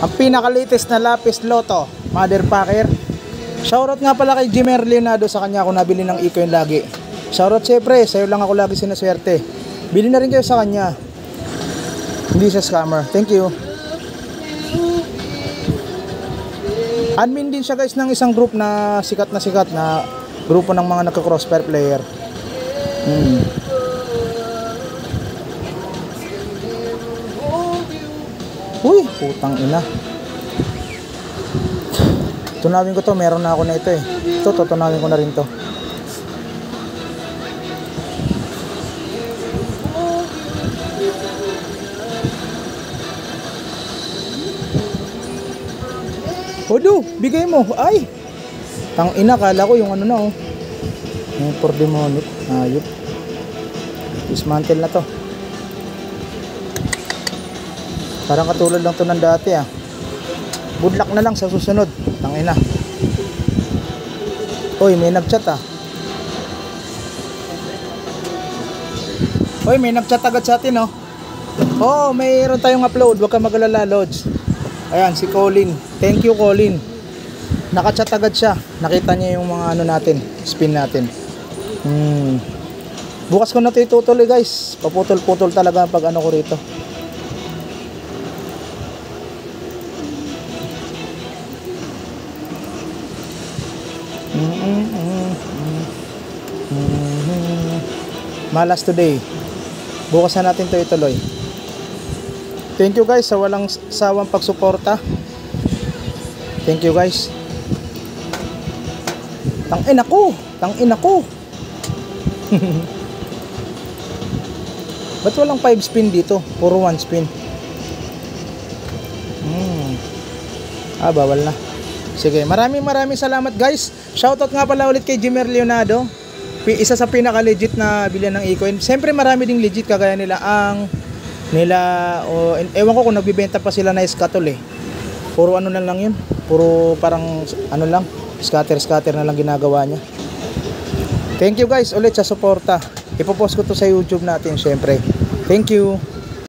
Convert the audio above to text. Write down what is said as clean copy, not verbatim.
Ang pinaka-latest na lapis loto, motherfucker. Shoutout nga pala kay Jimmer Leonardo, sa kanya ako nabili ng ecoin lagi. Shoutout syempre, sa'yo lang ako lagi sinaswerte. Bili na rin kayo sa kanya. Hindi siya scammer. Thank you. Admin din siya guys ng isang group na sikat na grupo ng mga nagka-crossfire player. Uy, putang ina. Tunawin ko to, meron na ako na ito eh. Ito, tutunawin ko na rin to. Odo, bigay mo. Ay! Tang ina, kala ko yung ano na oh. Yung for demonic. Ayop. Dismantle na to. Parang katulad lang to ng dati ah. Good luck na lang sa susunod. Tangina. Oy, may nagchat ah. Oy, may nagchat agad sa atin oh. Oo, mayroon tayong upload. Huwag ka mag-alala, Lods. Ayan, si Colin. Thank you, Colin. Nakachat agad siya. Nakita niya yung mga ano natin, spin natin. Bukas ko na ito itutuloy guys. Paputol-putol talaga pag ano ko rito. Malas today. Bukas na natin ito ituloy. Thank you guys sa walang sawang pagsuporta. Thank you guys. Tangina ko. Ba't walang 5 spin dito? Puro 1 spin. Bawal na. Sige, maraming salamat guys. Shoutout nga pala ulit kay Jimmer Leonardo. Isa sa pinaka legit na bilihan ng ecoin. Siyempre marami ding legit kagaya nila ewan ko kung nagbibenta pa sila na skatol eh. Puro ano na lang yun. Puro parang ano lang, scatter na lang ginagawa niya. Thank you guys ulit sa suporta. Ipopost ko to sa YouTube natin syempre. Thank you.